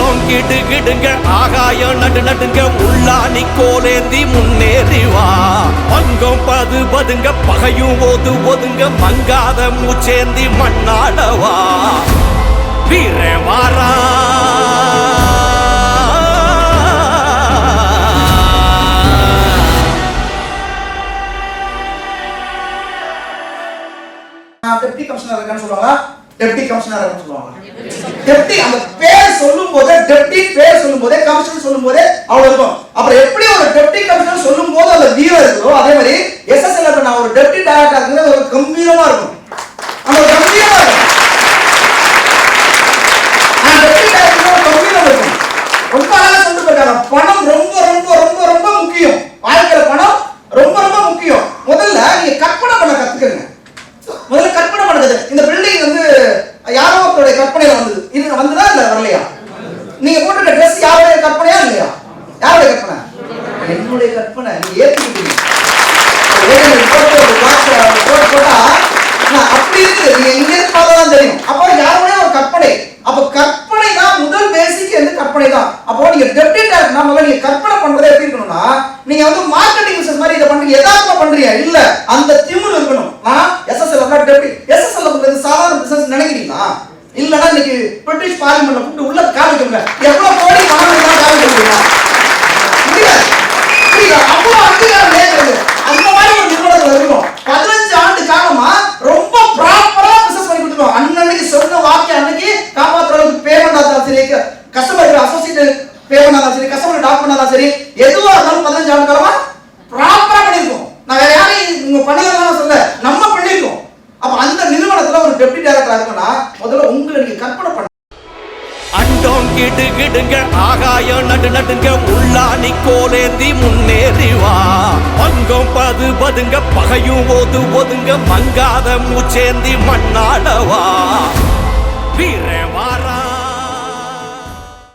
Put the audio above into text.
அண்டோம் கிடுகிடுங்க ஆகாயம் நடு நடுங்க உள்ளானி கோலேந்தி முன்னேறி வா. பங்கம் பது பதுங்க பகையும் ஓது ஒதுங்க மங்காத மூச்சேந்தி மண்ணாடவா. வீர வாரா டெப்டி கமிஷனர் இருக்கான்னு சொல்லுவாங்க, டெப்டி கமிஷனர் இருக்கான்னு சொல்லுவாங்க. டெப்டி அந்த பேர் சொல்லும் போதே, டெப்டி பேர் சொல்லும் போதே, கமிஷனர் சொல்லும் போதே அவ்வளவு இருக்கும். அப்புறம் எப்படி ஒரு டெப்டி கமிஷனர் சொல்லும் போது அந்த வீரம் இருக்கோ அதே மாதிரி எஸ்எஸ்எல் நான் ஒரு டெப்டி டைரக்டர் இருக்கிறது ஒரு கம்பீரமா இருக்கும். அந்த கம்பீரமா இருக்கும். அந்த டெப்டி டைரக்டர் ஒரு கம்பீரம் இருக்கும். ரொம்ப அழகா சொல்லிட்டு போயிருக்காங்க. பணம் ரொம்ப ரொம்ப ரொம்ப ரொம்ப முக்கியம். வாழ்க்கையில பணம் ரொம்ப ரொம்ப முக்கியம். முதல்ல நீங்க கற்பனை பண்ண கத்துக்கங்க. முதல்ல கற்பனை பண்ணுறது. இந்த பில்டிங் வந்து யாரோ ஒருத்தருடைய கற்பனையில வந்தது. இது வந்துதா இல்ல வரலையா? நீங்க போட்டுட்ட ட்ரெஸ் யாருடைய கற்பனையா இல்லையா? யாருடைய கற்பனை? என்னுடைய கற்பனை. நீங்க ஏத்துக்கிட்டீங்க. போட்டா அப்படி இருக்கு. நீங்க எங்க இருந்து பார்த்தாதான் தெரியும். அப்போ யாருடைய ஒரு கற்பனை. அப்ப கற்பனை தான் முதல் பேசிக் வந்து கற்பனை தான். அப்போ நீங்க டெப்டி டைரக்டர் முதல்ல நீங்க கற்பனை பண்றதே எப்படி இருக்கணும்னா, நீங்க வந்து மார்க்கெட்டிங் பிசினஸ் மாதிரி இதை பண்றீங்க, எதார்த்தமா பண்றீங்க இல்ல, அந்த திமிரு இருக்கணும். நான் எஸ்எஸ்எல் டெப்டி எஸ்எஸ்எல் பண்றது சாதாரண பிசினஸ் நினைக்கிறீங்களா? இல்லன்னா இன்னைக்கு பிரிட்டிஷ் பார்லிமெண்ட்ல கூப்பிட்டு உள்ள காமிக்கங்க எவ்வளவு கோடி பணம் இருந்தாலும் காமிக்க முடியுமா? முடியாது. புரியுதா? அவ்வளவு அங்கீகாரம் நேர்றது. அந்த மாதிரி ஒரு நிறுவனத்துல இருக்கும். 15 ஆண்டு காலமா ரொம்ப ப்ராப்பரா பிசினஸ் பண்ணி கொடுத்துருவோம். அன்னைக்கு சொன்ன வாக்கியம் அன்னைக்கு காப்பாற்றுற அளவுக்கு பேமெண்ட் ஆதான் சரி, கஸ்டமர் அசோசியேட் பேமெண்ட் ஆதான் சரி, கஸ்டமர் டாக்குமெண்ட் ஆதான் சரி, எதுவா இருந்தாலும் 15 ஆண்டு காலமா ப்ராப்பரா பண்ணிருக்கோம். நான் வேற யாரையும் நீங்க பண்ணிடலாம் சொல்ல, நம்ம பண்ணிருக்கோம். அப்ப அந்த நிறுவனத்துல ஒரு டெப்டி டைரக்டரா இருக்குன்னா முதல்ல உங்களை நீங்க கற்பனை பண்ண. அண்டோம் கிடுகிடுங்க ஆகாயம் நடு நடுங்க உள்ளானி கோலேந்தி முன்னேறி வா. பங்கம் பது பதுங்க பகையும் ஓது ஒதுங்க மங்காத மூச்சேந்தி மண்ணாடவா.